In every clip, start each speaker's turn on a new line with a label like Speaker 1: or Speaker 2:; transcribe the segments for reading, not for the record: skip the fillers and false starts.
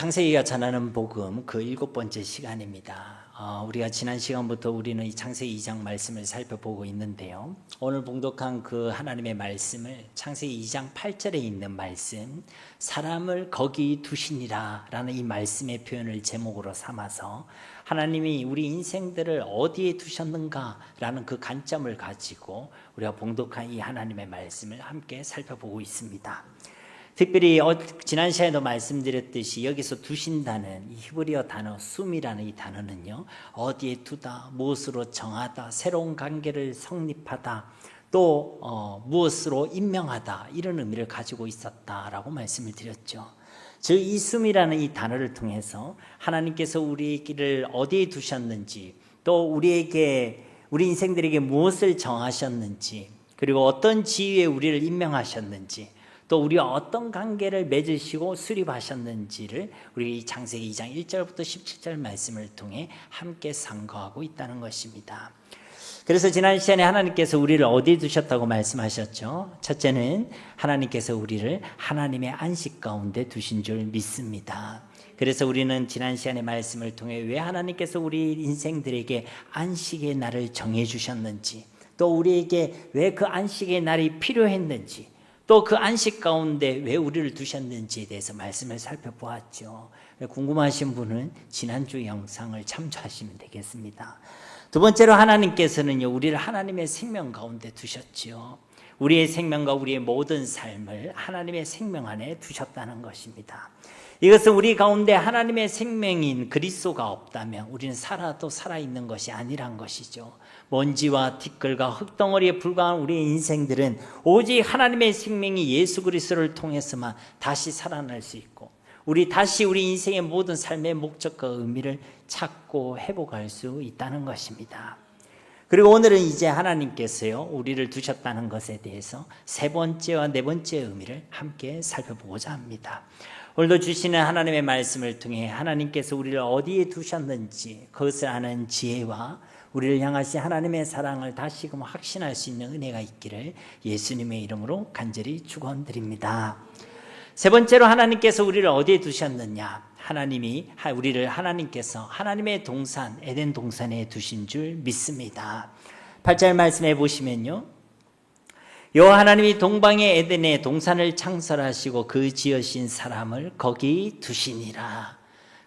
Speaker 1: 창세기가 전하는 복음 그 7번째 시간입니다. 우리가 지난 시간부터 우리는 이 창세기 2장 말씀을 살펴보고 있는데요. 오늘 봉독한 그 하나님의 말씀을 창세기 2장 8절에 있는 말씀, 사람을 거기 두시니라 라는 이 말씀의 표현을 제목으로 삼아서 하나님이 우리 인생들을 어디에 두셨는가 라는 그 관점을 가지고 우리가 봉독한 이 하나님의 말씀을 함께 살펴보고 있습니다. 특별히 지난 시간에도 말씀드렸듯이 여기서 두신다는 이 히브리어 단어 숨이라는 이 단어는요, 어디에 두다, 무엇으로 정하다, 새로운 관계를 성립하다, 또 무엇으로 임명하다, 이런 의미를 가지고 있었다라고 말씀을 드렸죠. 즉 이 숨이라는 이 단어를 통해서 하나님께서 우리를 어디에 두셨는지, 또 우리 인생들에게 무엇을 정하셨는지, 그리고 어떤 지위에 우리를 임명하셨는지, 또 우리와 어떤 관계를 맺으시고 수립하셨는지를 우리 이 창세기 2장 1절부터 17절 말씀을 통해 함께 상고하고 있다는 것입니다. 그래서 지난 시간에 하나님께서 우리를 어디에 두셨다고 말씀하셨죠? 첫째는 하나님께서 우리를 하나님의 안식 가운데 두신 줄 믿습니다. 그래서 우리는 지난 시간의 말씀을 통해 왜 하나님께서 우리 인생들에게 안식의 날을 정해주셨는지, 또 우리에게 왜 그 안식의 날이 필요했는지, 또 그 안식 가운데 왜 우리를 두셨는지에 대해서 말씀을 살펴보았죠. 궁금하신 분은 지난주 영상을 참조하시면 되겠습니다. 두 번째로 하나님께서는요, 우리를 하나님의 생명 가운데 두셨죠. 우리의 생명과 우리의 모든 삶을 하나님의 생명 안에 두셨다는 것입니다. 이것은 우리 가운데 하나님의 생명인 그리스도가 없다면 우리는 살아도 살아있는 것이 아니란 것이죠. 먼지와 티끌과 흙덩어리에 불과한 우리의 인생들은 오직 하나님의 생명이 예수 그리스도를 통해서만 다시 살아날 수 있고, 우리 인생의 모든 삶의 목적과 의미를 찾고 회복할 수 있다는 것입니다. 그리고 오늘은 이제 하나님께서요, 우리를 두셨다는 것에 대해서 세 번째와 네 번째 의미를 함께 살펴보고자 합니다. 오늘도 주시는 하나님의 말씀을 통해 하나님께서 우리를 어디에 두셨는지 그것을 아는 지혜와 우리를 향하신 하나님의 사랑을 다시금 확신할 수 있는 은혜가 있기를 예수님의 이름으로 간절히 축원드립니다. 세 번째로 하나님께서 우리를 어디에 두셨느냐? 하나님께서 하나님의 동산 에덴 동산에 두신 줄 믿습니다. 8절 말씀해 보시면요, 여호와 하나님이 동방의 에덴에 동산을 창설하시고 그 지으신 사람을 거기 두시니라.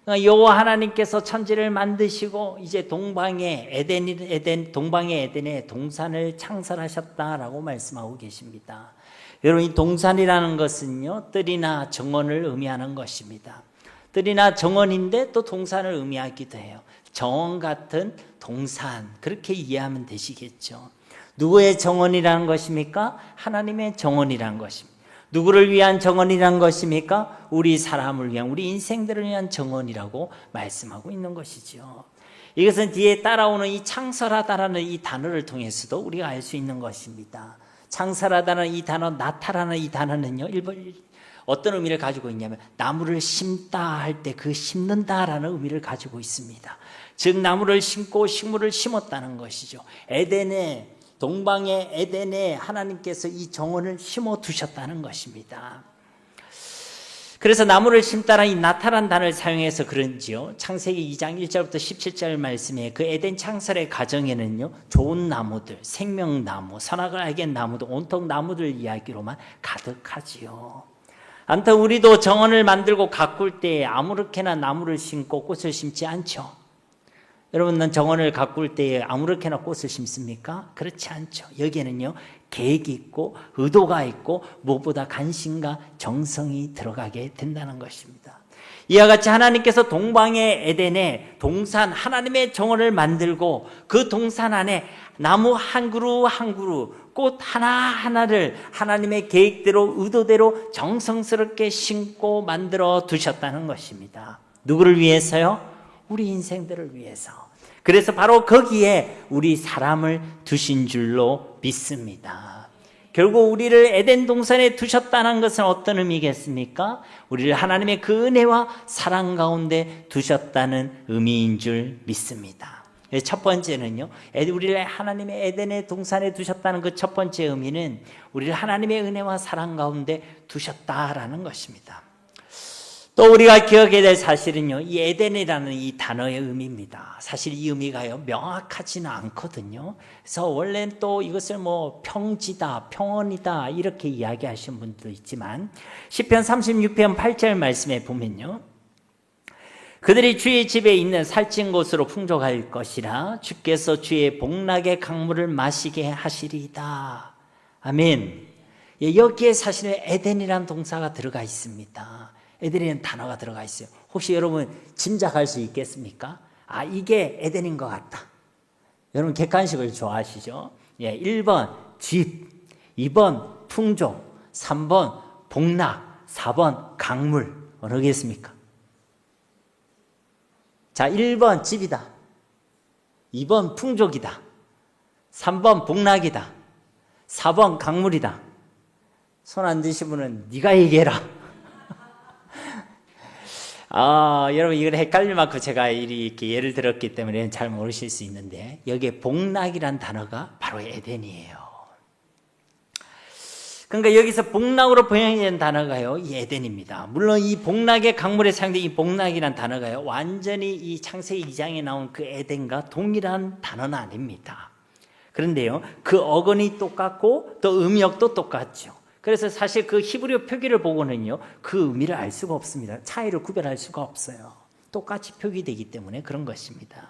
Speaker 1: 여호와 하나님께서 천지를 만드시고 이제 동방의 에덴에 동산을 창설하셨다라고 말씀하고 계십니다. 여러분, 이 동산이라는 것은요, 뜰이나 정원을 의미하는 것입니다. 뜰이나 정원인데 또 동산을 의미하기도 해요. 정원 같은 동산, 그렇게 이해하면 되시겠죠. 누구의 정원이라는 것입니까? 하나님의 정원이라는 것입니다. 누구를 위한 정원이란 것입니까? 우리 사람을 위한, 우리 인생들을 위한 정원이라고 말씀하고 있는 것이죠. 이것은 뒤에 따라오는 이 창설하다라는 이 단어를 통해서도 우리가 알 수 있는 것입니다. 창설하다는 이 단어, 나타라는 이 단어는요, 어떤 의미를 가지고 있냐면 나무를 심다 할 때 그 심는다라는 의미를 가지고 있습니다. 즉 나무를 심고 식물을 심었다는 것이죠. 동방의 에덴에 하나님께서 이 정원을 심어 두셨다는 것입니다. 그래서 나무를 심다라는 이 나타란 단어를 사용해서 그런지요, 창세기 2장 1절부터 17절 말씀에 그 에덴 창설의 과정에는요, 좋은 나무들, 생명나무, 선악을 알게 나무도 온통 나무들 이야기로만 가득하지요. 아무튼 우리도 정원을 만들고 가꿀 때 아무렇게나 나무를 심고 꽃을 심지 않죠. 여러분은 정원을 가꿀 때에 아무렇게나 꽃을 심습니까? 그렇지 않죠. 여기에는요, 계획이 있고 의도가 있고 무엇보다 관심과 정성이 들어가게 된다는 것입니다. 이와 같이 하나님께서 동방의 에덴에 동산, 하나님의 정원을 만들고 그 동산 안에 나무 한 그루 한 그루, 꽃 하나하나를 하나님의 계획대로 의도대로 정성스럽게 심고 만들어 두셨다는 것입니다. 누구를 위해서요? 우리 인생들을 위해서. 그래서 바로 거기에 우리 사람을 두신 줄로 믿습니다. 결국 우리를 에덴 동산에 두셨다는 것은 어떤 의미겠습니까? 우리를 하나님의 그 은혜와 사랑 가운데 두셨다는 의미인 줄 믿습니다. 첫 번째는요, 우리를 하나님의 에덴의 동산에 두셨다는 그 첫 번째 의미는 우리를 하나님의 은혜와 사랑 가운데 두셨다라는 것입니다. 또 우리가 기억해야 될 사실은요, 이 에덴이라는 이 단어의 의미입니다. 사실 이 의미가요, 명확하지는 않거든요. 그래서 원래는 또 이것을 뭐 평지다, 평원이다 이렇게 이야기하시는 분도 있지만 시편 36편 8절 말씀에 보면요, 그들이 주의 집에 있는 살찐 곳으로 풍족할 것이라 주께서 주의 복락의 강물을 마시게 하시리이다. 아멘. 예, 여기에 사실 에덴이라는 동사가 들어가 있습니다. 에덴이라는 단어가 들어가 있어요. 혹시 여러분 짐작할 수 있겠습니까? 아, 이게 에덴인 것 같다. 여러분 객관식을 좋아하시죠? 예, 1번 집, 2번 풍족, 3번 복락, 4번 강물. 어느겠습니까? 자, 1번 집이다, 2번 풍족이다, 3번 복락이다, 4번 강물이다. 손 안 드신 분은 네가 얘기해라. 여러분 이걸 헷갈릴 만큼 제가 이렇게 예를 들었기 때문에 잘 모르실 수 있는데, 여기에 복락이란 단어가 바로 에덴이에요. 그러니까 여기서 복락으로 번역된 단어가요, 이 에덴입니다. 물론 이 복락의 강물에 사용된 이 복락이란 단어가요, 완전히 이 창세기 2장에 나온 그 에덴과 동일한 단어는 아닙니다. 그런데요, 그 어근이 똑같고 또 음역도 똑같죠. 그래서 사실 그 히브리어 표기를 보고는요, 그 의미를 알 수가 없습니다. 차이를 구별할 수가 없어요. 똑같이 표기되기 때문에 그런 것입니다.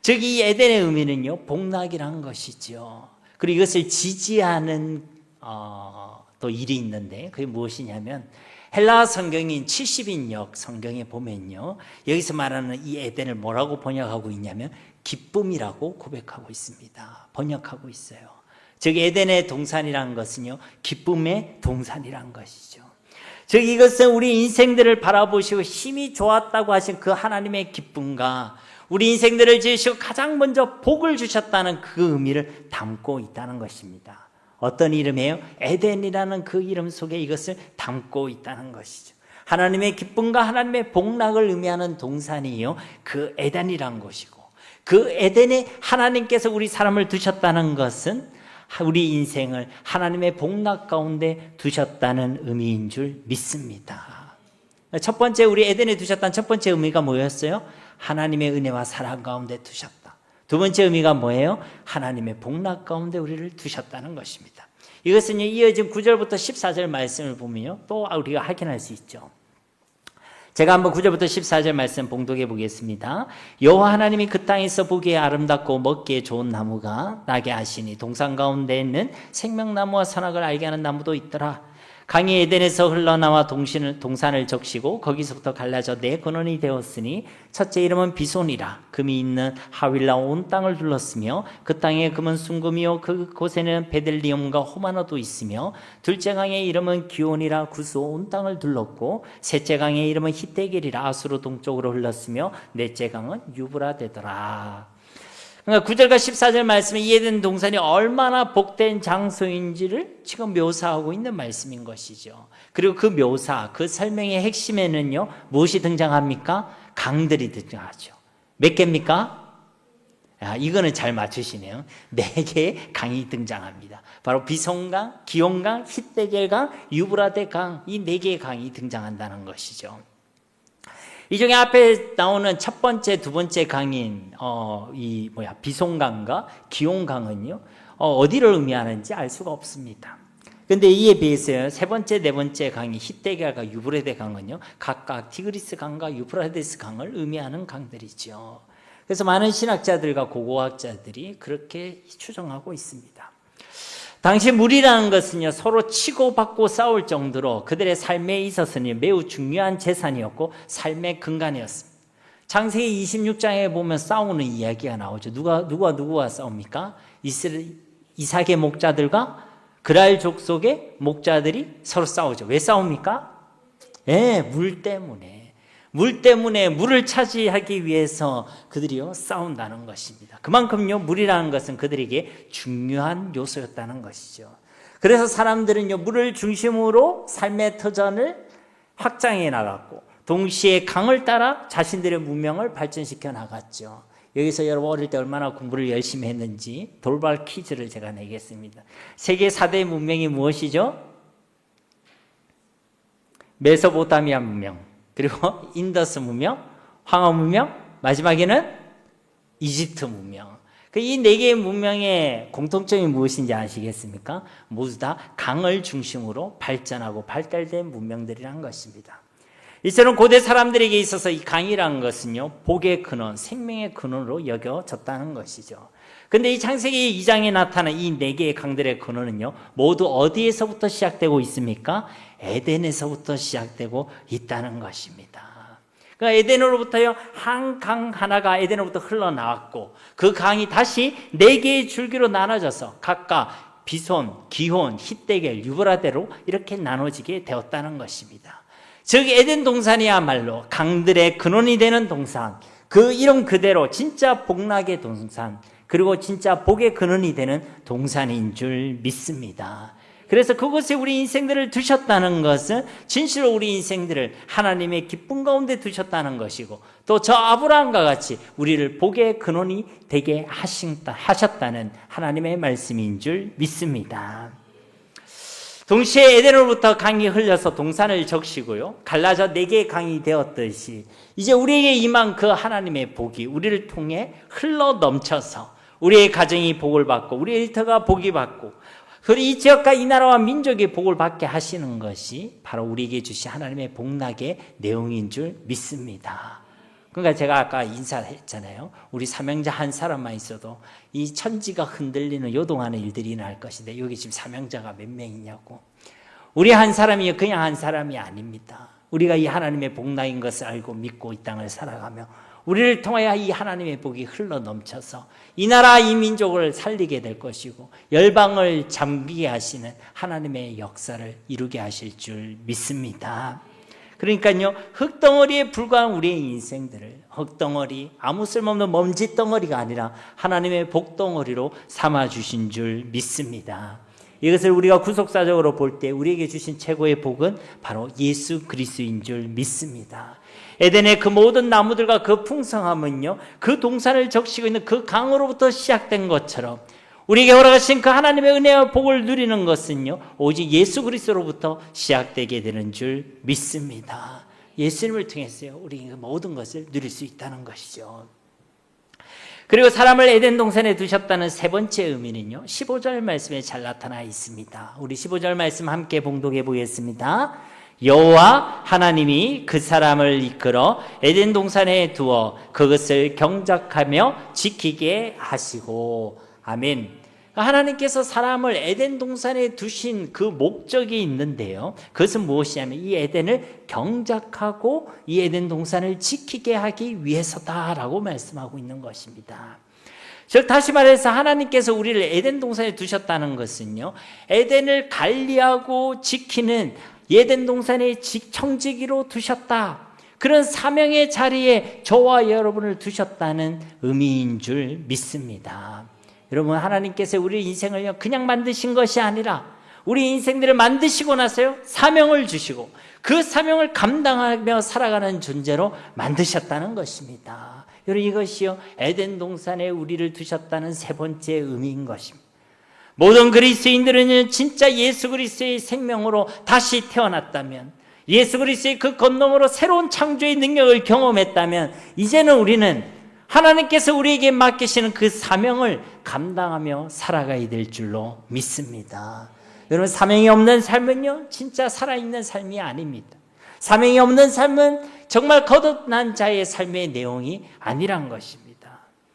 Speaker 1: 즉 이 에덴의 의미는요, 복락이란 것이죠. 그리고 이것을 지지하는 또 일이 있는데, 그게 무엇이냐면 헬라 성경인 70인역 성경에 보면요, 여기서 말하는 이 에덴을 뭐라고 번역하고 있냐면 기쁨이라고 고백하고 있습니다. 번역하고 있어요. 즉 에덴의 동산이라는 것은요, 기쁨의 동산이라는 것이죠. 즉 이것은 우리 인생들을 바라보시고 힘이 좋았다고 하신 그 하나님의 기쁨과 우리 인생들을 지으시고 가장 먼저 복을 주셨다는 그 의미를 담고 있다는 것입니다. 어떤 이름이에요? 에덴이라는 그 이름 속에 이것을 담고 있다는 것이죠. 하나님의 기쁨과 하나님의 복락을 의미하는 동산이요, 그 에덴이라는 것이고, 그 에덴에 하나님께서 우리 사람을 두셨다는 것은 우리 인생을 하나님의 복락 가운데 두셨다는 의미인 줄 믿습니다. 첫 번째, 우리 에덴에 두셨다는 첫 번째 의미가 뭐였어요? 하나님의 은혜와 사랑 가운데 두셨다. 두 번째 의미가 뭐예요? 하나님의 복락 가운데 우리를 두셨다는 것입니다. 이것은 이어진 9절부터 14절 말씀을 보면요, 또 우리가 확인할 수 있죠. 제가 한번 9절부터 14절 말씀 봉독해 보겠습니다. 여호와 하나님이 그 땅에서 보기에 아름답고 먹기에 좋은 나무가 나게 하시니 동산 가운데에는 생명나무와 선악을 알게 하는 나무도 있더라. 강이 에덴에서 흘러나와 동산을 적시고 거기서부터 갈라져 네 근원이 되었으니 첫째 이름은 비손이라. 금이 있는 하윌라 온 땅을 둘렀으며 그 땅에 금은 순금이요 그곳에는 베들리엄과 호마노도 있으며 둘째 강의 이름은 기온이라. 구스 온 땅을 둘렀고 셋째 강의 이름은 히데겔이라. 아수르 동쪽으로 흘렀으며 넷째 강은 유브라데더라. 그러니까 9절과 14절 말씀에 이 에덴 동산이 얼마나 복된 장소인지를 지금 묘사하고 있는 말씀인 것이죠. 그리고 그 묘사, 그 설명의 핵심에는요, 무엇이 등장합니까? 강들이 등장하죠. 몇 개입니까? 이거는 잘 맞추시네요. 4개의 강이 등장합니다. 바로 비손강, 기온강, 히데겔강, 유브라데강, 이 4개의 강이 등장한다는 것이죠. 이 중에 앞에 나오는 첫 번째, 두 번째 강인 비손강과 기온강은요, 어디를 의미하는지 알 수가 없습니다. 그런데 이에 비해서 세 번째, 네 번째 강이 히데겔과 유브라데 강은요, 각각 티그리스 강과 유프라데스 강을 의미하는 강들이죠. 그래서 많은 신학자들과 고고학자들이 그렇게 추정하고 있습니다. 당시 물이라는 것은요, 서로 치고받고 싸울 정도로 그들의 삶에 있어서는 매우 중요한 재산이었고 삶의 근간이었습니다. 창세기 26장에 보면 싸우는 이야기가 나오죠. 누구와 싸웁니까? 이삭의 목자들과 그랄 족속의 목자들이 서로 싸우죠. 왜 싸웁니까? 물 때문에. 물 때문에 물을 차지하기 위해서 그들이요, 싸운다는 것입니다. 그만큼요, 물이라는 것은 그들에게 중요한 요소였다는 것이죠. 그래서 사람들은요, 물을 중심으로 삶의 터전을 확장해 나갔고, 동시에 강을 따라 자신들의 문명을 발전시켜 나갔죠. 여기서 여러분 어릴 때 얼마나 공부를 열심히 했는지 돌발 퀴즈를 제가 내겠습니다. 세계 4대 문명이 무엇이죠? 메소포타미아 문명, 그리고 인더스 문명, 황하 문명, 마지막에는 이집트 문명. 이 네 개의 문명의 공통점이 무엇인지 아시겠습니까? 모두 다 강을 중심으로 발전하고 발달된 문명들이란 것입니다. 이처럼 고대 사람들에게 있어서 이 강이라는 것은요, 복의 근원, 생명의 근원으로 여겨졌다는 것이죠. 근데 이 창세기 2장에 나타난 이 네 개의 강들의 근원은요, 모두 어디에서부터 시작되고 있습니까? 에덴에서부터 시작되고 있다는 것입니다. 그러니까 에덴으로부터요, 한 강 하나가 에덴으로부터 흘러나왔고, 그 강이 다시 네 개의 줄기로 나눠져서 각각 비손, 기혼, 히데겔, 유브라데로 이렇게 나눠지게 되었다는 것입니다. 즉 에덴 동산이야말로 강들의 근원이 되는 동산, 그 이름 그대로 진짜 복락의 동산, 그리고 진짜 복의 근원이 되는 동산인 줄 믿습니다. 그래서 그곳에 우리 인생들을 두셨다는 것은 진실로 우리 인생들을 하나님의 기쁨 가운데 두셨다는 것이고, 또 저 아브라함과 같이 우리를 복의 근원이 되게 하셨다는 하나님의 말씀인 줄 믿습니다. 동시에 에덴으로부터 강이 흘려서 동산을 적시고요, 갈라져 네 개의 강이 되었듯이 이제 우리에게 임한 그 하나님의 복이 우리를 통해 흘러 넘쳐서 우리의 가정이 복을 받고 우리의 일터가 복이 받고, 그리고 이 지역과 이 나라와 민족이 복을 받게 하시는 것이 바로 우리에게 주신 하나님의 복락의 내용인 줄 믿습니다. 그러니까 제가 아까 인사했잖아요. 우리 사명자 한 사람만 있어도 이 천지가 흔들리는 요동하는 일들이 날 것인데, 여기 지금 사명자가 몇 명이냐고. 우리 한 사람이 그냥 한 사람이 아닙니다. 우리가 이 하나님의 복락인 것을 알고 믿고 이 땅을 살아가며 우리를 통하여 이 하나님의 복이 흘러 넘쳐서 이 나라 이 민족을 살리게 될 것이고 열방을 잠기게 하시는 하나님의 역사를 이루게 하실 줄 믿습니다. 그러니까요, 흙덩어리에 불과한 우리의 인생들을 흙덩어리, 아무 쓸모없는 먼지덩어리가 아니라 하나님의 복덩어리로 삼아주신 줄 믿습니다. 이것을 우리가 구속사적으로 볼 때 우리에게 주신 최고의 복은 바로 예수 그리스도인 줄 믿습니다. 에덴의 그 모든 나무들과 그 풍성함은요, 그 동산을 적시고 있는 그 강으로부터 시작된 것처럼 우리에게 허락하신 그 하나님의 은혜와 복을 누리는 것은요, 오직 예수 그리스도로부터 시작되게 되는 줄 믿습니다. 예수님을 통해서요, 우리 모든 것을 누릴 수 있다는 것이죠. 그리고 사람을 에덴 동산에 두셨다는 세 번째 의미는요, 15절 말씀에 잘 나타나 있습니다. 우리 15절 말씀 함께 봉독해 보겠습니다. 여호와 하나님이 그 사람을 이끌어 에덴 동산에 두어 그것을 경작하며 지키게 하시고. 아멘. 하나님께서 사람을 에덴 동산에 두신 그 목적이 있는데요, 그것은 무엇이냐면 이 에덴을 경작하고 이 에덴 동산을 지키게 하기 위해서다라고 말씀하고 있는 것입니다. 즉 다시 말해서 하나님께서 우리를 에덴 동산에 두셨다는 것은요, 에덴을 관리하고 지키는 에덴 동산의 청지기로 두셨다, 그런 사명의 자리에 저와 여러분을 두셨다는 의미인 줄 믿습니다. 여러분, 하나님께서 우리 인생을 그냥 만드신 것이 아니라 우리 인생들을 만드시고 나서요, 사명을 주시고 그 사명을 감당하며 살아가는 존재로 만드셨다는 것입니다. 여러분, 이것이요, 에덴 동산에 우리를 두셨다는 세 번째 의미인 것입니다. 모든 그리스도인들은 진짜 예수 그리스도의 생명으로 다시 태어났다면, 예수 그리스도의 그 건너으로 새로운 창조의 능력을 경험했다면, 이제는 우리는 하나님께서 우리에게 맡기시는 그 사명을 감당하며 살아가야 될 줄로 믿습니다. 여러분, 사명이 없는 삶은요, 진짜 살아있는 삶이 아닙니다. 사명이 없는 삶은 정말 거듭난 자의 삶의 내용이 아니란 것입니다.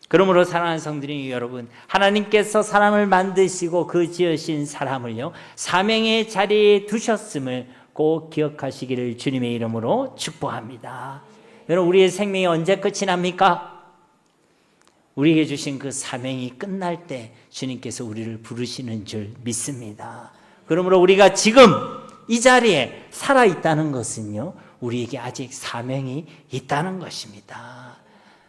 Speaker 1: 그러므로 사랑하는 성도님 여러분, 하나님께서 사람을 만드시고 그 지으신 사람을요, 사명의 자리에 두셨음을 꼭 기억하시기를 주님의 이름으로 축복합니다. 여러분, 우리의 생명이 언제 끝이 납니까? 우리에게 주신 그 사명이 끝날 때 주님께서 우리를 부르시는 줄 믿습니다. 그러므로 우리가 지금 이 자리에 살아있다는 것은요, 우리에게 아직 사명이 있다는 것입니다.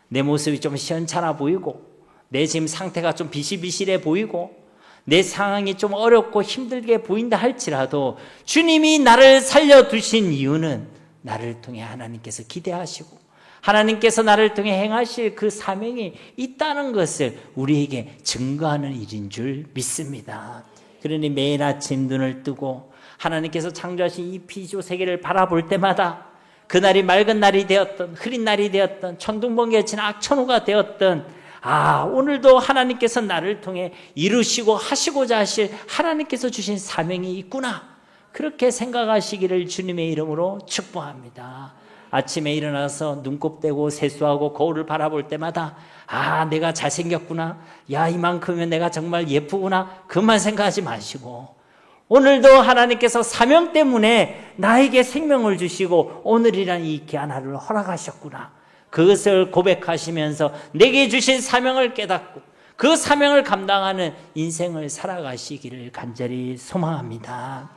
Speaker 1: 내 모습이 좀 시원찮아 보이고, 내 지금 상태가 좀 비실비실해 보이고, 내 상황이 좀 어렵고 힘들게 보인다 할지라도 주님이 나를 살려두신 이유는 나를 통해 하나님께서 기대하시고 하나님께서 나를 통해 행하실 그 사명이 있다는 것을 우리에게 증거하는 일인 줄 믿습니다. 그러니 매일 아침 눈을 뜨고 하나님께서 창조하신 이 피조 세계를 바라볼 때마다 그날이 맑은 날이 되었던, 흐린 날이 되었던, 천둥번개에 친 악천후가 되었던, 오늘도 하나님께서 나를 통해 이루시고 하시고자 하실 하나님께서 주신 사명이 있구나, 그렇게 생각하시기를 주님의 이름으로 축복합니다. 아침에 일어나서 눈곱 떼고 세수하고 거울을 바라볼 때마다 내가 잘생겼구나, 이만큼이면 내가 정말 예쁘구나, 그만 생각하지 마시고, 오늘도 하나님께서 사명 때문에 나에게 생명을 주시고 오늘이란 이 귀한 하루를 허락하셨구나, 그것을 고백하시면서 내게 주신 사명을 깨닫고 그 사명을 감당하는 인생을 살아가시기를 간절히 소망합니다.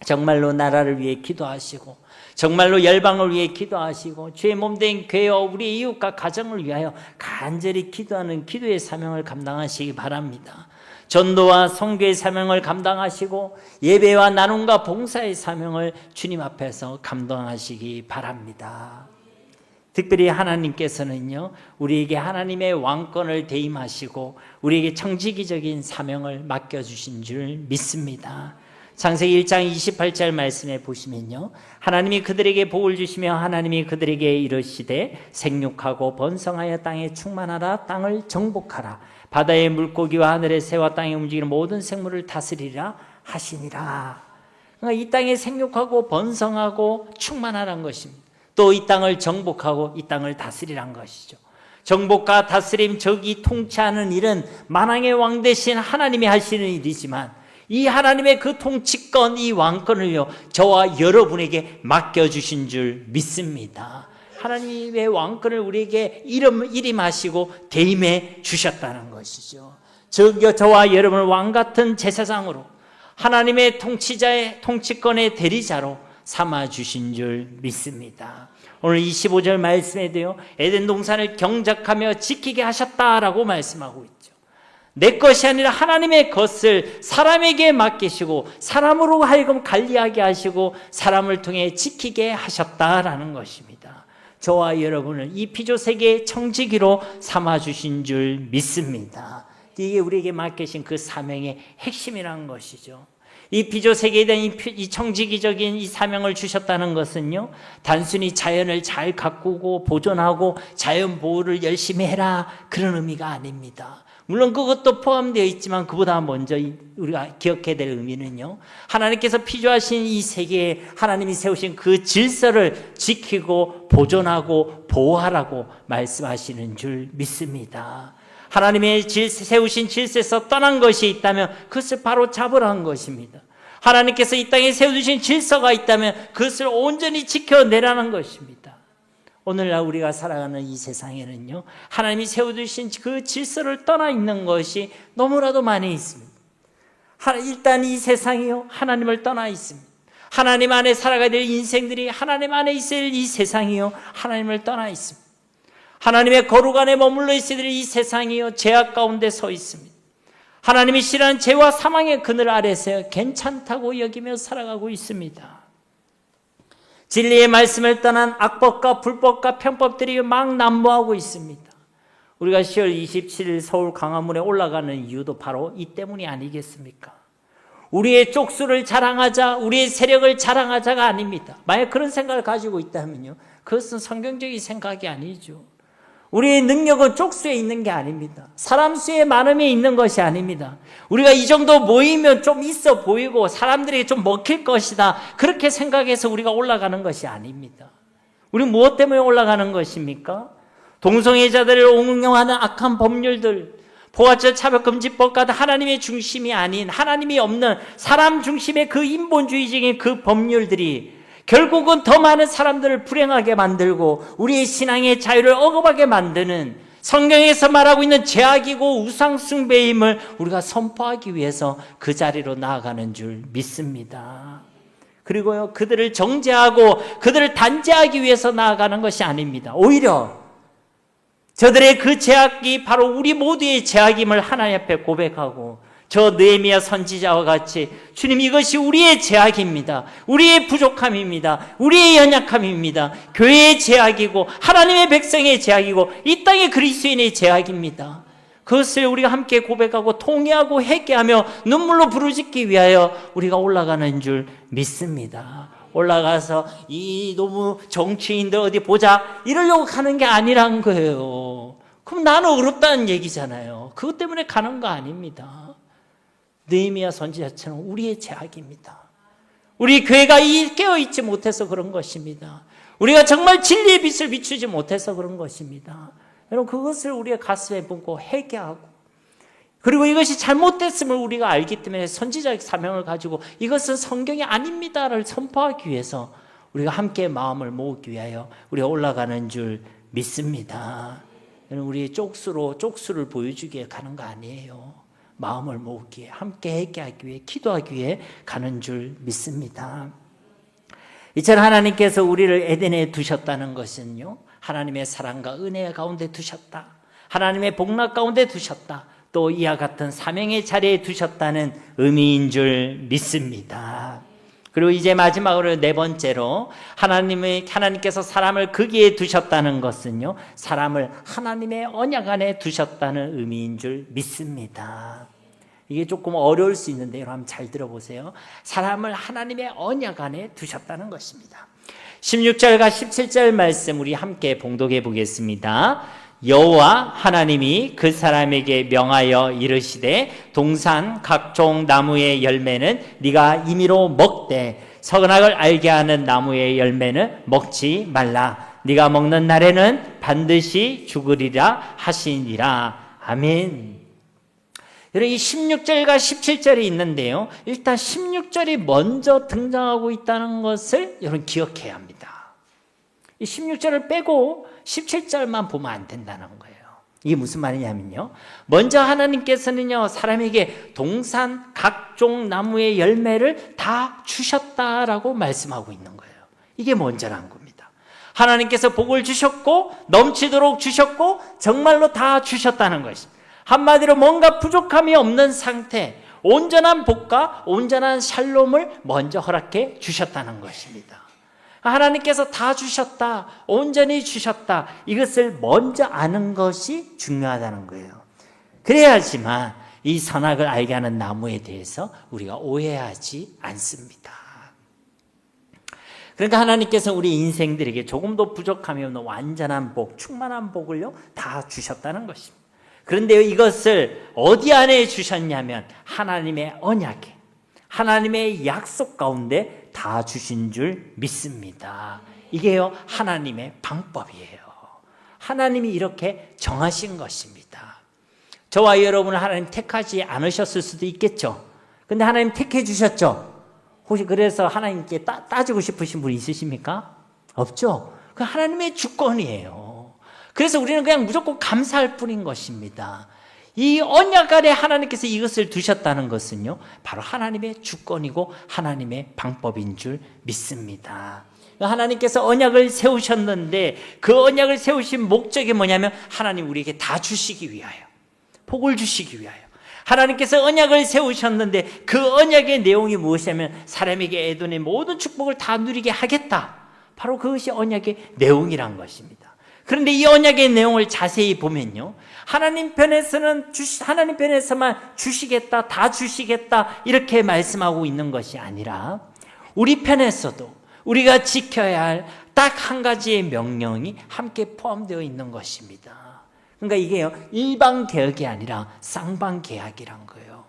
Speaker 1: 정말로 나라를 위해 기도하시고, 정말로 열방을 위해 기도하시고, 주의 몸된 교회와 우리 이웃과 가정을 위하여 간절히 기도하는 기도의 사명을 감당하시기 바랍니다. 전도와 선교의 사명을 감당하시고 예배와 나눔과 봉사의 사명을 주님 앞에서 감당하시기 바랍니다. 특별히 하나님께서는요, 우리에게 하나님의 왕권을 대임하시고 우리에게 청지기적인 사명을 맡겨주신 줄 믿습니다. 창세기 1장 28절 말씀에 보시면요, 하나님이 그들에게 복을 주시며 하나님이 그들에게 이르시되 생육하고 번성하여 땅에 충만하라, 땅을 정복하라, 바다의 물고기와 하늘의 새와 땅에 움직이는 모든 생물을 다스리라 하시니라. 그러니까 이 땅에 생육하고 번성하고 충만하라는 것입니다. 또 이 땅을 정복하고 이 땅을 다스리란 것이죠. 정복과 다스림, 적이 통치하는 일은 만왕의 왕 되신 하나님이 하시는 일이지만 이 하나님의 그 통치권, 이 왕권을요, 저와 여러분에게 맡겨주신 줄 믿습니다. 하나님의 왕권을 우리에게 일임하시고 대임해 주셨다는 것이죠. 저와 여러분을 왕같은 제사장으로, 하나님의 통치자의 통치권의 대리자로 삼아주신 줄 믿습니다. 오늘 25절 말씀에도요, 에덴 동산을 경작하며 지키게 하셨다라고 말씀하고 있죠. 내 것이 아니라 하나님의 것을 사람에게 맡기시고 사람으로 하여금 관리하게 하시고 사람을 통해 지키게 하셨다라는 것입니다. 저와 여러분을 이 피조세계의 청지기로 삼아주신 줄 믿습니다. 이게 우리에게 맡기신 그 사명의 핵심이라는 것이죠. 이 피조세계에 대한 이 청지기적인 이 사명을 주셨다는 것은요, 단순히 자연을 잘 가꾸고 보존하고 자연 보호를 열심히 해라, 그런 의미가 아닙니다. 물론 그것도 포함되어 있지만 그보다 먼저 우리가 기억해야 될 의미는요, 하나님께서 피조하신 이 세계에 하나님이 세우신 그 질서를 지키고 보존하고 보호하라고 말씀하시는 줄 믿습니다. 하나님의 세우신 질서에서 떠난 것이 있다면 그것을 바로 잡으라는 것입니다. 하나님께서 이 땅에 세워주신 질서가 있다면 그것을 온전히 지켜내라는 것입니다. 오늘날 우리가 살아가는 이 세상에는요, 하나님이 세워주신 그 질서를 떠나 있는 것이 너무나도 많이 있습니다. 일단 이 세상이요, 하나님을 떠나 있습니다. 하나님 안에 살아가야 될 인생들이, 하나님 안에 있을 이 세상이요, 하나님을 떠나 있습니다. 하나님의 거룩 안에 머물러 있어야 될 이 세상이요, 죄악 가운데 서 있습니다. 하나님이 싫어하는 죄와 사망의 그늘 아래서 괜찮다고 여기며 살아가고 있습니다. 진리의 말씀을 떠난 악법과 불법과 편법들이 막 난무하고 있습니다. 우리가 10월 27일 서울 광화문에 올라가는 이유도 바로 이 때문이 아니겠습니까? 우리의 쪽수를 자랑하자, 우리의 세력을 자랑하자가 아닙니다. 만약 그런 생각을 가지고 있다면요, 그것은 성경적인 생각이 아니죠. 우리의 능력은 쪽수에 있는 게 아닙니다. 사람 수의 많음에 있는 것이 아닙니다. 우리가 이 정도 모이면 좀 있어 보이고 사람들에게 좀 먹힐 것이다, 그렇게 생각해서 우리가 올라가는 것이 아닙니다. 우리 무엇 때문에 올라가는 것입니까? 동성애자들을 옹호하는 악한 법률들, 포괄적 차별금지법 같은 하나님의 중심이 아닌, 하나님이 없는 사람 중심의 그 인본주의적인 그 법률들이 결국은 더 많은 사람들을 불행하게 만들고 우리의 신앙의 자유를 억압하게 만드는, 성경에서 말하고 있는 죄악이고 우상 숭배임을 우리가 선포하기 위해서 그 자리로 나아가는 줄 믿습니다. 그리고요, 그들을 정죄하고 그들을 단죄하기 위해서 나아가는 것이 아닙니다. 오히려 저들의 그 죄악이 바로 우리 모두의 죄악임을 하나님 앞에 고백하고, 저 느헤미야 선지자와 같이 주님, 이것이 우리의 죄악입니다. 우리의 부족함입니다. 우리의 연약함입니다. 교회의 죄악이고 하나님의 백성의 죄악이고 이 땅의 그리스도인의 죄악입니다. 그것을 우리가 함께 고백하고 통회하고 회개하며 눈물로 부르짖기 위하여 우리가 올라가는 줄 믿습니다. 올라가서 이 너무 정치인들 어디 보자 이러려고 가는 게 아니란 거예요. 그럼 나는 어렵다는 얘기잖아요. 그것 때문에 가는 거 아닙니다. 느헤미야 선지자처럼 우리의 죄악입니다. 우리 교회가 깨어있지 못해서 그런 것입니다. 우리가 정말 진리의 빛을 비추지 못해서 그런 것입니다. 여러분, 그것을 우리의 가슴에 묻고 회개하고, 그리고 이것이 잘못됐음을 우리가 알기 때문에 선지자의 사명을 가지고 이것은 성경이 아닙니다를 선포하기 위해서 우리가 함께 마음을 모으기 위하여 우리가 올라가는 줄 믿습니다. 우리 쪽수를 보여주기 위해 가는 거 아니에요. 마음을 모으기에, 함께 회개하기 위해, 기도하기 위해 가는 줄 믿습니다. 이처럼 하나님께서 우리를 에덴에 두셨다는 것은요, 하나님의 사랑과 은혜 가운데 두셨다, 하나님의 복락 가운데 두셨다, 또 이와 같은 사명의 자리에 두셨다는 의미인 줄 믿습니다. 그리고 이제 마지막으로 네 번째로 하나님께서 사람을 거기에 두셨다는 것은요, 사람을 하나님의 언약 안에 두셨다는 의미인 줄 믿습니다. 이게 조금 어려울 수 있는데 여러분 잘 들어보세요. 사람을 하나님의 언약 안에 두셨다는 것입니다. 16절과 17절 말씀 우리 함께 봉독해 보겠습니다. 여호와 하나님이 그 사람에게 명하여 이르시되 동산 각종 나무의 열매는 네가 임의로 먹되 선악을 알게 하는 나무의 열매는 먹지 말라. 네가 먹는 날에는 반드시 죽으리라 하시니라. 아멘. 여러분, 이 16절과 17절이 있는데요, 일단 16절이 먼저 등장하고 있다는 것을 여러분 기억해야 합니다. 이 16절을 빼고 17절만 보면 안 된다는 거예요. 이게 무슨 말이냐면요, 먼저 하나님께서는요 사람에게 동산 각종 나무의 열매를 다 주셨다라고 말씀하고 있는 거예요. 이게 먼저란 겁니다. 하나님께서 복을 주셨고 넘치도록 주셨고 정말로 다 주셨다는 것입니다. 한마디로 뭔가 부족함이 없는 상태, 온전한 복과 온전한 샬롬을 먼저 허락해 주셨다는 것입니다. 하나님께서 다 주셨다, 온전히 주셨다, 이것을 먼저 아는 것이 중요하다는 거예요. 그래야지만 이 선악을 알게 하는 나무에 대해서 우리가 오해하지 않습니다. 그러니까 하나님께서 우리 인생들에게 조금도 부족함이 없는 완전한 복, 충만한 복을요 다 주셨다는 것입니다. 그런데 이것을 어디 안에 주셨냐면 하나님의 언약에, 하나님의 약속 가운데 다 주신 줄 믿습니다. 이게요 하나님의 방법이에요. 하나님이 이렇게 정하신 것입니다. 저와 여러분을 하나님 택하지 않으셨을 수도 있겠죠. 근데 하나님 택해 주셨죠. 혹시 그래서 하나님께 따지고 싶으신 분 있으십니까? 없죠. 그 하나님의 주권이에요. 그래서 우리는 그냥 무조건 감사할 뿐인 것입니다. 이 언약 아래 하나님께서 이것을 두셨다는 것은요 바로 하나님의 주권이고 하나님의 방법인 줄 믿습니다. 하나님께서 언약을 세우셨는데 그 언약을 세우신 목적이 뭐냐면 하나님 우리에게 다 주시기 위하여, 복을 주시기 위하여. 하나님께서 언약을 세우셨는데 그 언약의 내용이 무엇이냐면 사람에게 에덴의 모든 축복을 다 누리게 하겠다, 바로 그것이 언약의 내용이란 것입니다. 그런데 이 언약의 내용을 자세히 보면요, 하나님 편에서만 주시겠다, 다 주시겠다 이렇게 말씀하고 있는 것이 아니라 우리 편에서도 우리가 지켜야 할 딱 한 가지의 명령이 함께 포함되어 있는 것입니다. 그러니까 이게요 일반 계약이 아니라 쌍방 계약이란 거예요.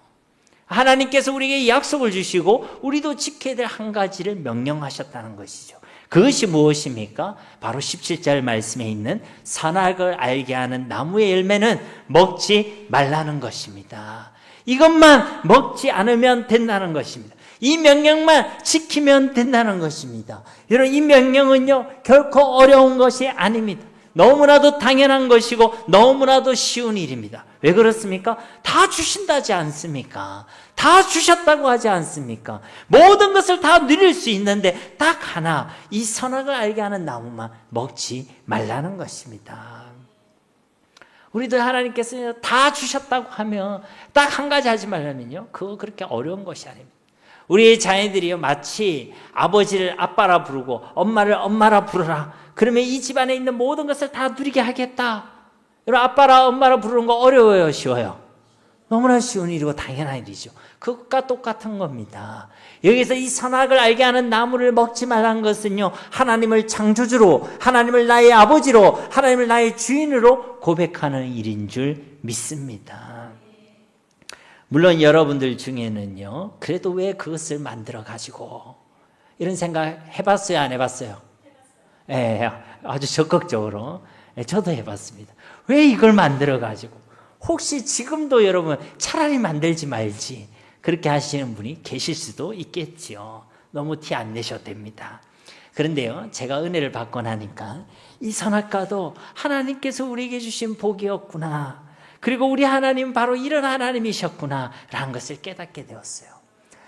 Speaker 1: 하나님께서 우리에게 약속을 주시고 우리도 지켜야 될 한 가지를 명령하셨다는 것이죠. 그것이 무엇입니까? 바로 17절 말씀에 있는 선악을 알게 하는 나무의 열매는 먹지 말라는 것입니다. 이것만 먹지 않으면 된다는 것입니다. 이 명령만 지키면 된다는 것입니다. 여러분, 이 명령은요 결코 어려운 것이 아닙니다. 너무나도 당연한 것이고 너무나도 쉬운 일입니다. 왜 그렇습니까? 다 주신다지 않습니까? 다 주셨다고 하지 않습니까? 모든 것을 다 누릴 수 있는데 딱 하나, 이 선악을 알게 하는 나무만 먹지 말라는 것입니다. 우리들 하나님께서 다 주셨다고 하면 딱 한 가지 하지 말라면요 그거 그렇게 어려운 것이 아닙니다. 우리의 자녀들이요 마치 아버지를 아빠라 부르고 엄마를 엄마라 부르라, 그러면 이 집안에 있는 모든 것을 다 누리게 하겠다. 여러분, 아빠라 엄마라 부르는 거 어려워요, 쉬워요? 너무나 쉬운 일이고 당연한 일이죠. 그것과 똑같은 겁니다. 여기서 이 선악을 알게 하는 나무를 먹지 말라는 것은요, 하나님을 창조주로, 하나님을 나의 아버지로, 하나님을 나의 주인으로 고백하는 일인 줄 믿습니다. 물론 여러분들 중에는요, 그래도 왜 그것을 만들어 가지고 이런 생각 해봤어요, 안 해봤어요? 예, 아주 적극적으로. 예, 저도 해봤습니다. 왜 이걸 만들어 가지고? 혹시 지금도 여러분 차라리 만들지 말지 그렇게 하시는 분이 계실 수도 있겠지요. 너무 티 안 내셔도 됩니다. 그런데요, 제가 은혜를 받고 나니까 이 선악과도 하나님께서 우리에게 주신 복이었구나, 그리고 우리 하나님 바로 이런 하나님이셨구나 라는 것을 깨닫게 되었어요.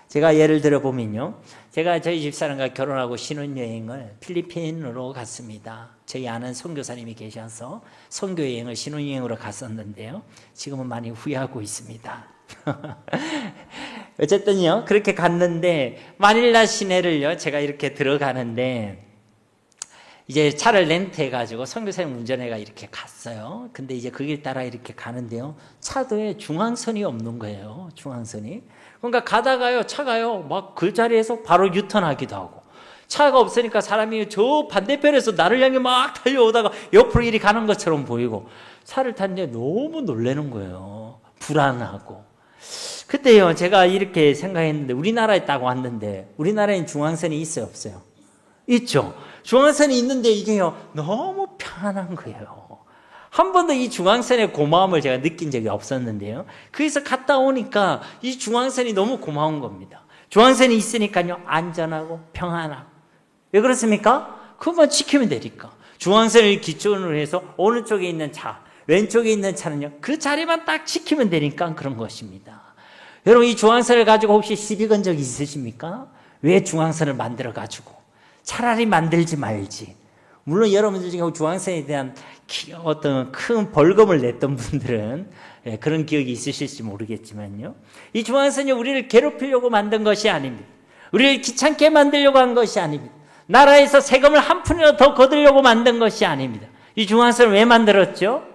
Speaker 1: 제가 예를 들어 보면요, 제가 저희 집사람과 결혼하고 신혼여행을 필리핀으로 갔습니다. 저희 아는 선교사님이 계셔서 선교여행을 신혼여행으로 갔었는데요, 지금은 많이 후회하고 있습니다. 어쨌든요, 그렇게 갔는데 마닐라 시내를요 제가 이렇게 들어가는데, 이제 차를 렌트해가지고 선교사님 운전해가 이렇게 갔어요. 근데 이제 그 길 따라 이렇게 가는데요, 차도에 중앙선이 없는 거예요. 중앙선이. 그러니까 가다가요, 차가요 막 그 자리에서 바로 유턴하기도 하고, 차가 없으니까 사람이 저 반대편에서 나를 향해 막 달려오다가 옆으로 이리 가는 것처럼 보이고, 차를 탔는데 너무 놀라는 거예요. 불안하고. 그때요, 제가 이렇게 생각했는데, 우리나라에 딱 왔는데 우리나라엔 중앙선이 있어요, 없어요? 있죠. 중앙선이 있는데 이게요 너무 편안한 거예요. 한 번도 이 중앙선의 고마움을 제가 느낀 적이 없었는데요, 거기서 갔다 오니까 이 중앙선이 너무 고마운 겁니다. 중앙선이 있으니까요 안전하고 평안하고. 왜 그렇습니까? 그것만 지키면 되니까. 중앙선을 기준으로 해서 오른쪽에 있는 차, 왼쪽에 있는 차는요 그 자리만 딱 지키면 되니까 그런 것입니다. 여러분, 이 중앙선을 가지고 혹시 시비 건 적 있으십니까? 왜 중앙선을 만들어 가지고? 차라리 만들지 말지. 물론 여러분들 중에 중앙선에 대한 어떤 큰 벌금을 냈던 분들은 그런 기억이 있으실지 모르겠지만요, 이 중앙선이 우리를 괴롭히려고 만든 것이 아닙니다. 우리를 귀찮게 만들려고 한 것이 아닙니다. 나라에서 세금을 한 푼이라도 더 거두려고 만든 것이 아닙니다. 이 중앙선을 왜 만들었죠?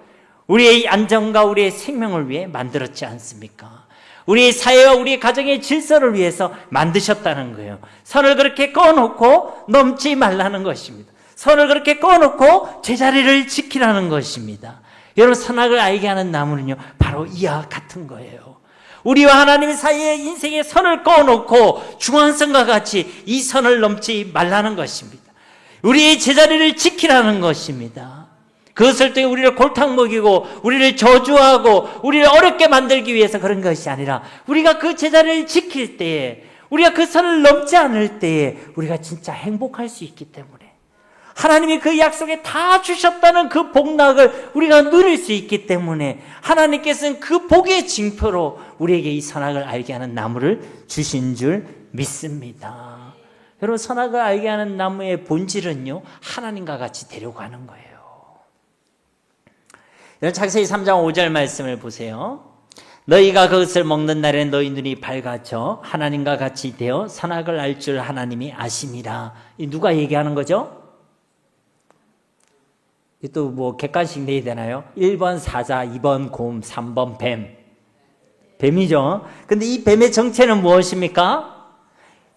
Speaker 1: 우리의 안전과 우리의 생명을 위해 만들었지 않습니까? 우리의 사회와 우리의 가정의 질서를 위해서 만드셨다는 거예요. 선을 그렇게 꺼놓고 넘지 말라는 것입니다. 선을 그렇게 꺼놓고 제자리를 지키라는 것입니다. 여러분, 선악을 알게 하는 나무는요 바로 이와 같은 거예요. 우리와 하나님 사이의 인생의 선을 꺼놓고 중앙선과 같이 이 선을 넘지 말라는 것입니다. 우리의 제자리를 지키라는 것입니다. 그것을 통해 우리를 골탕 먹이고 우리를 저주하고 우리를 어렵게 만들기 위해서 그런 것이 아니라, 우리가 그 제자리를 지킬 때에, 우리가 그 선을 넘지 않을 때에 우리가 진짜 행복할 수 있기 때문에, 하나님이 그 약속에 다 주셨다는 그 복락을 우리가 누릴 수 있기 때문에, 하나님께서는 그 복의 징표로 우리에게 이 선악을 알게 하는 나무를 주신 줄 믿습니다. 여러분, 선악을 알게 하는 나무의 본질은요 하나님과 같이 데려가는 거예요. 창세기 3장 5절 말씀을 보세요. 너희가 그것을 먹는 날에 너희 눈이 밝아져 하나님과 같이 되어 선악을 알 줄 하나님이 아심이라. 누가 얘기하는 거죠? 또 뭐 객관식 내야 되나요? 1번 사자, 2번 곰, 3번 뱀. 뱀이죠. 근데 이 뱀의 정체는 무엇입니까?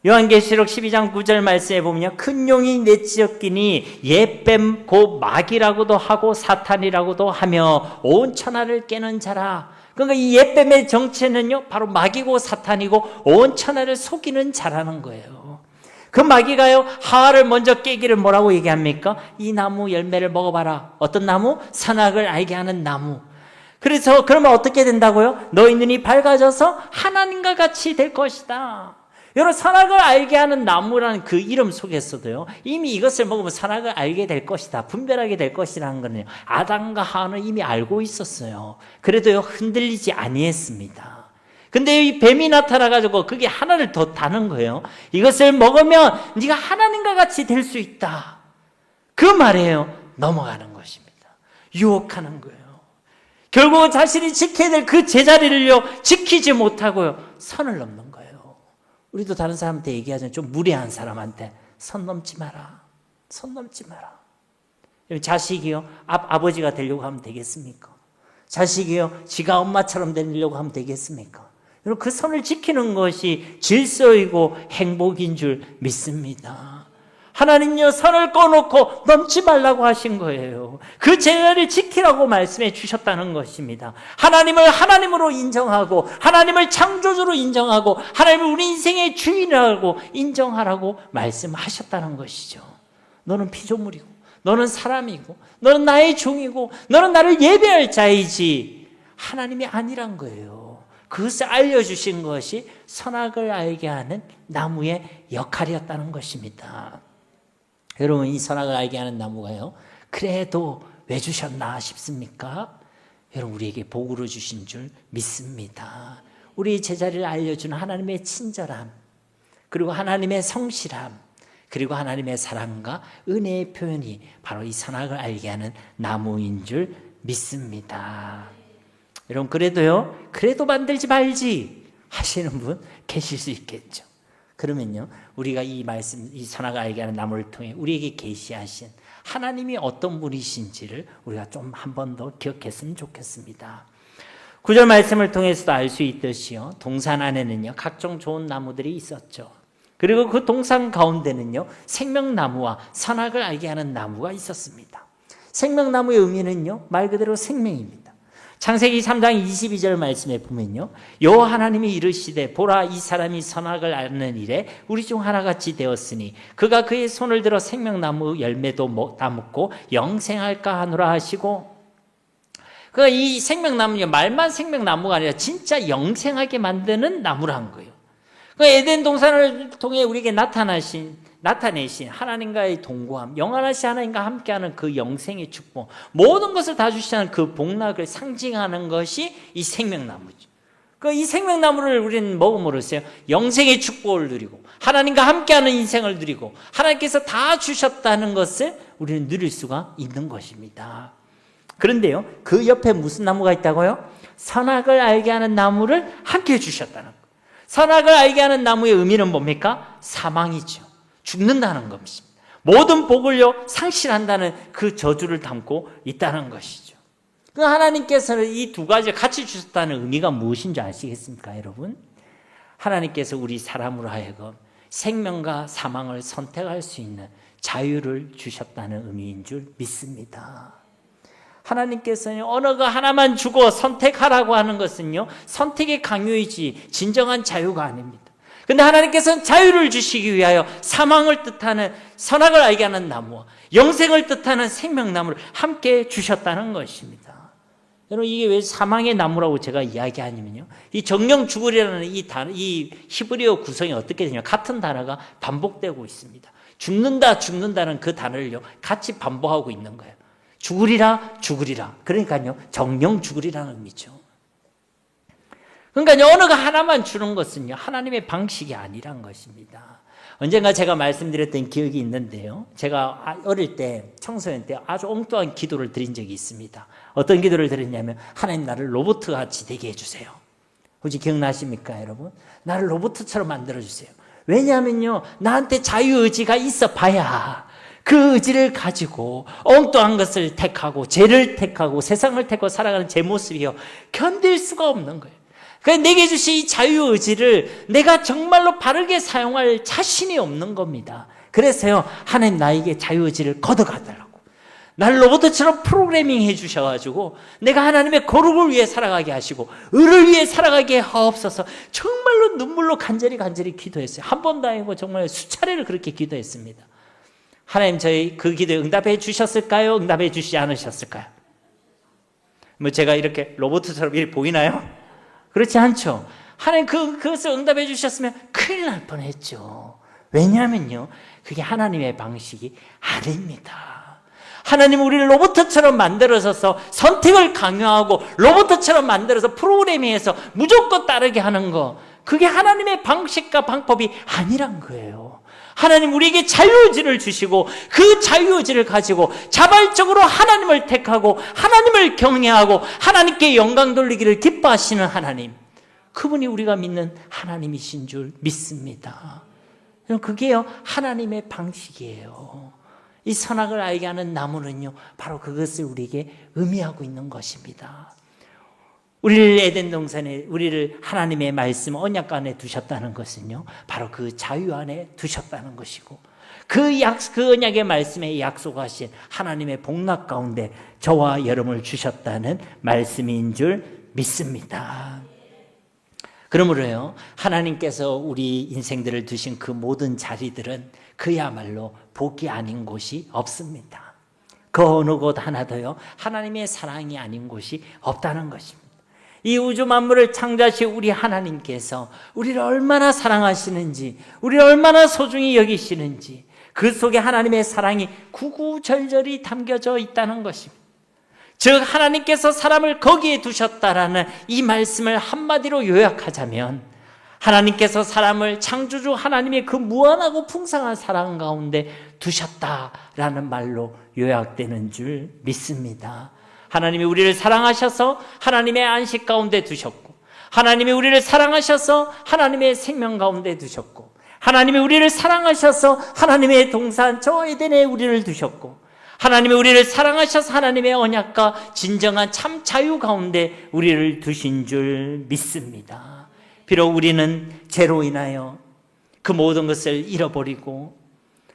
Speaker 1: 요한계시록 12장 9절 말씀에 보면요, 큰 용이 내치었기니 옛뱀 곧 마귀라고도 하고 사탄이라고도 하며 온 천하를 깨는 자라. 그러니까 이 옛뱀의 정체는요 바로 마귀고 사탄이고 온 천하를 속이는 자라는 거예요. 그 마귀가요 하와를 먼저 깨기를 뭐라고 얘기합니까? 이 나무 열매를 먹어봐라. 어떤 나무? 선악을 알게 하는 나무. 그래서 그러면 어떻게 된다고요? 너희 눈이 밝아져서 하나님과 같이 될 것이다. 여러분, 선악을 알게 하는 나무라는 그 이름 속에서도요 이미 이것을 먹으면 선악을 알게 될 것이다, 분별하게 될 것이라는 거는요 아담과 하와는 이미 알고 있었어요. 그래도요 흔들리지 아니했습니다. 근데 이 뱀이 나타나가지고 그게 하나를 더 다는 거예요. 이것을 먹으면 네가 하나님과 같이 될 수 있다, 그 말이에요. 넘어가는 것입니다. 유혹하는 거예요. 결국은 자신이 지켜야 될 그 제자리를요 지키지 못하고요 선을 넘는 거예요. 우리도 다른 사람한테 얘기하자면 좀 무례한 사람한테 선 넘지 마라, 선 넘지 마라. 자식이요 아버지가 되려고 하면 되겠습니까? 자식이요, 지가 엄마처럼 되려고 하면 되겠습니까? 여러분, 그 선을 지키는 것이 질서이고 행복인 줄 믿습니다. 하나님요, 선을 꺼놓고 넘지 말라고 하신 거예요. 그 제자를 지키라고 말씀해 주셨다는 것입니다. 하나님을 하나님으로 인정하고, 하나님을 창조주로 인정하고, 하나님을 우리 인생의 주인이라고 인정하라고 말씀하셨다는 것이죠. 너는 피조물이고, 너는 사람이고, 너는 나의 종이고, 너는 나를 예배할 자이지 하나님이 아니란 거예요. 그것을 알려주신 것이 선악을 알게 하는 나무의 역할이었다는 것입니다. 여러분, 이 선악을 알게 하는 나무가요, 그래도 왜 주셨나 싶습니까? 여러분, 우리에게 복으로 주신 줄 믿습니다. 우리 제자리를 알려주는 하나님의 친절함, 그리고 하나님의 성실함, 그리고 하나님의 사랑과 은혜의 표현이 바로 이 선악을 알게 하는 나무인 줄 믿습니다. 여러분, 그래도 만들지 말지 하시는 분 계실 수 있겠죠. 그러면요, 우리가 이 말씀, 이 선악을 알게 하는 나무를 통해 우리에게 계시하신 하나님이 어떤 분이신지를 우리가 좀 한 번 더 기억했으면 좋겠습니다. 9절 말씀을 통해서도 알 수 있듯이요, 동산 안에는요, 각종 좋은 나무들이 있었죠. 그리고 그 동산 가운데는요, 생명나무와 선악을 알게 하는 나무가 있었습니다. 생명나무의 의미는요, 말 그대로 생명입니다. 창세기 3장 22절 말씀에 보면요, 여호와 하나님이 이르시되 보라, 이 사람이 선악을 아는 일에 우리 중 하나같이 되었으니 그가 그의 손을 들어 생명나무 열매도 따먹고 영생할까 하노라 하시고, 그 이 생명나무는 말만 생명나무가 아니라 진짜 영생하게 만드는 나무란 거예요. 그 에덴 동산을 통해 우리에게 나타내신 하나님과의 동거함, 영원하신 하나님과 함께하는 그 영생의 축복, 모든 것을 다 주시는 그 복락을 상징하는 것이 이 생명나무죠. 그 이 생명나무를 우리는 먹음으로써 영생의 축복을 누리고 하나님과 함께하는 인생을 누리고 하나님께서 다 주셨다는 것을 우리는 누릴 수가 있는 것입니다. 그런데요, 그 옆에 무슨 나무가 있다고요? 선악을 알게 하는 나무를 함께 주셨다는 거예요. 선악을 알게 하는 나무의 의미는 뭡니까? 사망이죠. 죽는다는 것입니다. 모든 복을요, 상실한다는 그 저주를 담고 있다는 것이죠. 그 하나님께서는 이 두 가지를 같이 주셨다는 의미가 무엇인지 아시겠습니까, 여러분? 하나님께서 우리 사람으로 하여금 생명과 사망을 선택할 수 있는 자유를 주셨다는 의미인 줄 믿습니다. 하나님께서는 어느 거 하나만 주고 선택하라고 하는 것은요, 선택의 강요이지 진정한 자유가 아닙니다. 근데 하나님께서는 자유를 주시기 위하여 사망을 뜻하는 선악을 알게 하는 나무와 영생을 뜻하는 생명나무를 함께 주셨다는 것입니다. 여러분, 이게 왜 사망의 나무라고 제가 이야기하냐면요, 이 정령 죽으리라는 이 히브리어 구성이 어떻게 되냐, 같은 단어가 반복되고 있습니다. 죽는다는 그 단어를요, 같이 반복하고 있는 거예요. 죽으리라. 그러니까요, 정령 죽으리라는 의미죠. 그러니까 어느 거 하나만 주는 것은요, 하나님의 방식이 아니란 것입니다. 언젠가 제가 말씀드렸던 기억이 있는데요, 제가 어릴 때, 청소년 때 아주 엉뚱한 기도를 드린 적이 있습니다. 어떤 기도를 드렸냐면, 하나님, 나를 로봇같이 되게 해주세요. 혹시 기억나십니까, 여러분? 나를 로봇처럼 만들어주세요. 왜냐하면요, 나한테 자유의지가 있어 봐야 그 의지를 가지고 엉뚱한 것을 택하고 죄를 택하고 세상을 택하고 살아가는 제 모습이요, 견딜 수가 없는 거예요. 그래서 내게 주신 이 자유의지를 내가 정말로 바르게 사용할 자신이 없는 겁니다. 그래서요, 하나님, 나에게 자유의지를 걷어가달라고, 나를 로봇처럼 프로그래밍 해주셔가지고 내가 하나님의 거룩을 위해 살아가게 하시고 의를 위해 살아가게 하옵소서. 정말로 눈물로 간절히 기도했어요. 한 번도 아니고 정말 수차례를 그렇게 기도했습니다. 하나님, 저희 그 기도에 응답해 주셨을까요? 응답해 주시지 않으셨을까요? 뭐 제가 이렇게 로봇처럼 이렇게 보이나요? 그렇지 않죠. 하나님 그것을 응답해 주셨으면 큰일 날 뻔했죠. 왜냐하면요, 그게 하나님의 방식이 아닙니다. 하나님 우리를 로봇처럼 만들어서 선택을 강요하고 로봇처럼 만들어서 프로그래밍해서 무조건 따르게 하는 거, 그게 하나님의 방식과 방법이 아니란 거예요. 하나님 우리에게 자유의지를 주시고 그 자유의지를 가지고 자발적으로 하나님을 택하고 하나님을 경외하고 하나님께 영광 돌리기를 기뻐하시는 하나님, 그분이 우리가 믿는 하나님이신 줄 믿습니다. 그게요, 하나님의 방식이에요. 이 선악을 알게 하는 나무는요, 바로 그것을 우리에게 의미하고 있는 것입니다. 우리를 에덴 동산에 우리를 하나님의 말씀 언약 안에 두셨다는 것은요, 바로 그 자유 안에 두셨다는 것이고, 그 언약의 말씀에 약속하신 하나님의 복락 가운데 저와 여러분을 주셨다는 말씀인 줄 믿습니다. 그러므로요, 하나님께서 우리 인생들을 두신 그 모든 자리들은 그야말로 복이 아닌 곳이 없습니다. 그 어느 곳 하나도요, 하나님의 사랑이 아닌 곳이 없다는 것입니다. 이 우주 만물을 창조하신 우리 하나님께서 우리를 얼마나 사랑하시는지, 우리를 얼마나 소중히 여기시는지, 그 속에 하나님의 사랑이 구구절절히 담겨져 있다는 것입니다. 즉 하나님께서 사람을 거기에 두셨다라는 이 말씀을 한마디로 요약하자면, 하나님께서 사람을 창조주 하나님의 그 무한하고 풍성한 사랑 가운데 두셨다라는 말로 요약되는 줄 믿습니다. 하나님이 우리를 사랑하셔서 하나님의 안식 가운데 두셨고, 하나님이 우리를 사랑하셔서 하나님의 생명 가운데 두셨고, 하나님이 우리를 사랑하셔서 하나님의 동산 저 에덴에 우리를 두셨고, 하나님이 우리를 사랑하셔서 하나님의 언약과 진정한 참 자유 가운데 우리를 두신 줄 믿습니다. 비록 우리는 죄로 인하여 그 모든 것을 잃어버리고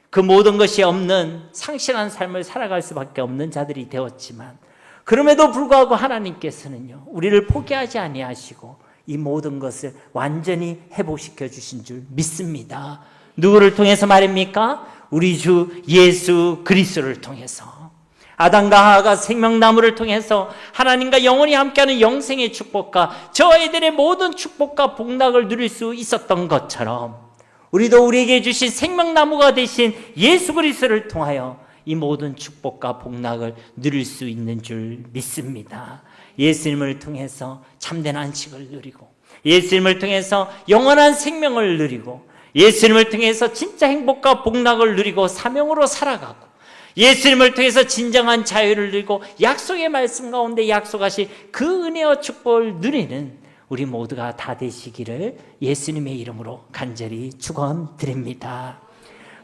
Speaker 1: 그 모든 것이 없는 상실한 삶을 살아갈 수밖에 없는 자들이 되었지만, 그럼에도 불구하고 하나님께서는요, 우리를 포기하지 아니하시고 이 모든 것을 완전히 회복시켜 주신 줄 믿습니다. 누구를 통해서 말입니까? 우리 주 예수 그리스도를 통해서, 아담과 하와가 생명나무를 통해서 하나님과 영원히 함께하는 영생의 축복과 저 에덴의 모든 축복과 복락을 누릴 수 있었던 것처럼, 우리도 우리에게 주신 생명나무가 되신 예수 그리스도를 통하여 이 모든 축복과 복락을 누릴 수 있는 줄 믿습니다. 예수님을 통해서 참된 안식을 누리고, 예수님을 통해서 영원한 생명을 누리고, 예수님을 통해서 진짜 행복과 복락을 누리고 사명으로 살아가고, 예수님을 통해서 진정한 자유를 누리고 약속의 말씀 가운데 약속하신 그 은혜와 축복을 누리는 우리 모두가 다 되시기를 예수님의 이름으로 간절히 축원드립니다.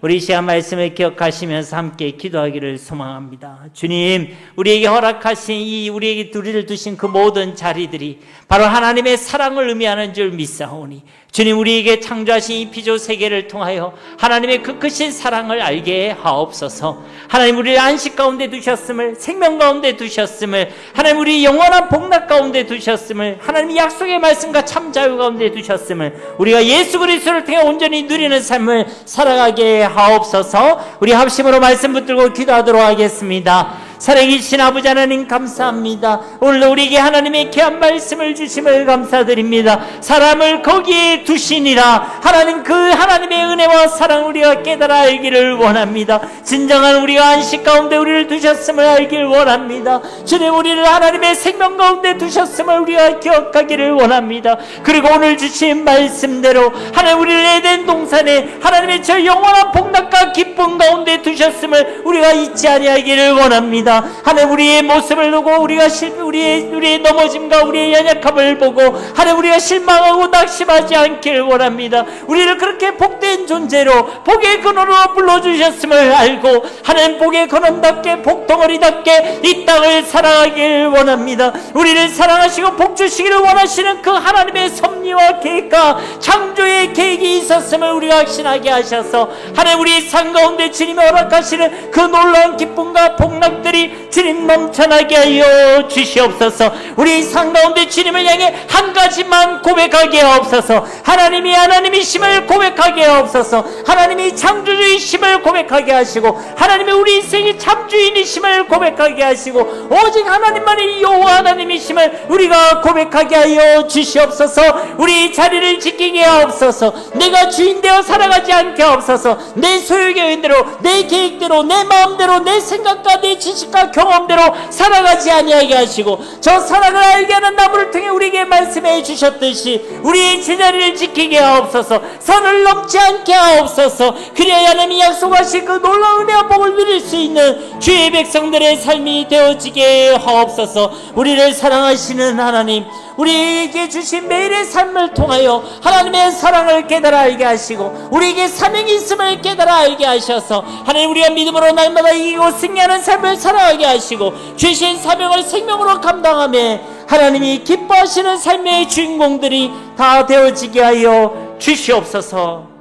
Speaker 1: 우리 이 시간 말씀을 기억하시면서 함께 기도하기를 소망합니다. 주님, 우리에게 허락하신 우리에게 우리를 두신 그 모든 자리들이 바로 하나님의 사랑을 의미하는 줄 믿사오니, 주님, 우리에게 창조하신 이 피조 세계를 통하여 하나님의 그 크신 사랑을 알게 하옵소서. 하나님, 우리를 안식 가운데 두셨음을, 생명 가운데 두셨음을, 하나님 우리 영원한 복락 가운데 두셨음을, 하나님 약속의 말씀과 참 자유 가운데 두셨음을, 우리가 예수 그리스도를 통해 온전히 누리는 삶을 살아가게 하옵소서. 우리 합심으로 말씀 붙들고 기도하도록 하겠습니다. 살아계신 아버지 하나님 감사합니다. 오늘도 우리에게 하나님의 귀한 말씀을 주심을 감사드립니다. 사람을 거기에 두시니라. 하나님, 그 하나님의 은혜와 사랑을 우리가 깨달아 알기를 원합니다. 진정한 우리가 안식 가운데 우리를 두셨음을 알기를 원합니다. 주님, 우리를 하나님의 생명 가운데 두셨음을 우리가 기억하기를 원합니다. 그리고 오늘 주신 말씀대로 하나님 우리를 에덴 동산에 하나님의 저 영원한 복락과 기쁨 가운데 두셨음을 우리가 잊지 아니하기를 원합니다. 하나님, 우리의 모습을 보고 우리의 넘어짐과 우리의 연약함을 보고 하나님 우리가 실망하고 낙심하지 않기를 원합니다. 우리를 그렇게 복된 존재로 복의 근원으로 불러주셨음을 알고 하나님 복의 근원답게 복덩어리답게 이 땅을 살아가길 원합니다. 우리를 사랑하시고 복 주시기를 원하시는 그 하나님의 섭리와 계획과 창조의 계획이 있었음을 우리가 확신하게 하셔서 하나님 우리 삶 가운데 주님이 허락하시는 그 놀라운 기쁨과 복락들이 주님 넘쳐나게 하여 주시옵소서. 우리 삶 가운데 주님을 향해 한 가지만 고백하게 하옵소서. 하나님이 하나님이심을 고백하게 하옵소서. 하나님이 창조주이심을 고백하게 하시고 하나님이 우리 인생의 참주인이심을 고백하게 하시고 오직 하나님만이 여호와 하나님이심을 우리가 고백하게 하여 주시옵소서. 우리 자리를 지키게 하옵소서. 내가 주인 되어 살아가지 않게 하옵소서. 내 소유계획대로, 내 계획대로, 내 마음대로, 내 생각과 내 지식과 경험대로 살아가지 아니하게 하시고 저 사랑을 알게 하는 나무를 통해 우리에게 말씀해 주셨듯이 우리의 제자리를 지키게 하옵소서. 선을 넘지 않게 하옵소서. 그래야 하나님이 약속하신 그 놀라운 은혜와 복을 누릴 수 있는 주의 백성들의 삶이 되어지게 하옵소서. 우리를 사랑하시는 하나님, 우리에게 주신 매일의 삶을 통하여 하나님의 사랑을 깨달아 알게 하시고 우리에게 사명이 있음을 깨달아 알게 하셔서 하나님 우리가 믿음으로 날마다 이기고 승리하는 삶을 살아가게 하시고 주신 사명을 생명으로 감당하며 하나님이 기뻐하시는 삶의 주인공들이 다 되어지게 하여 주시옵소서.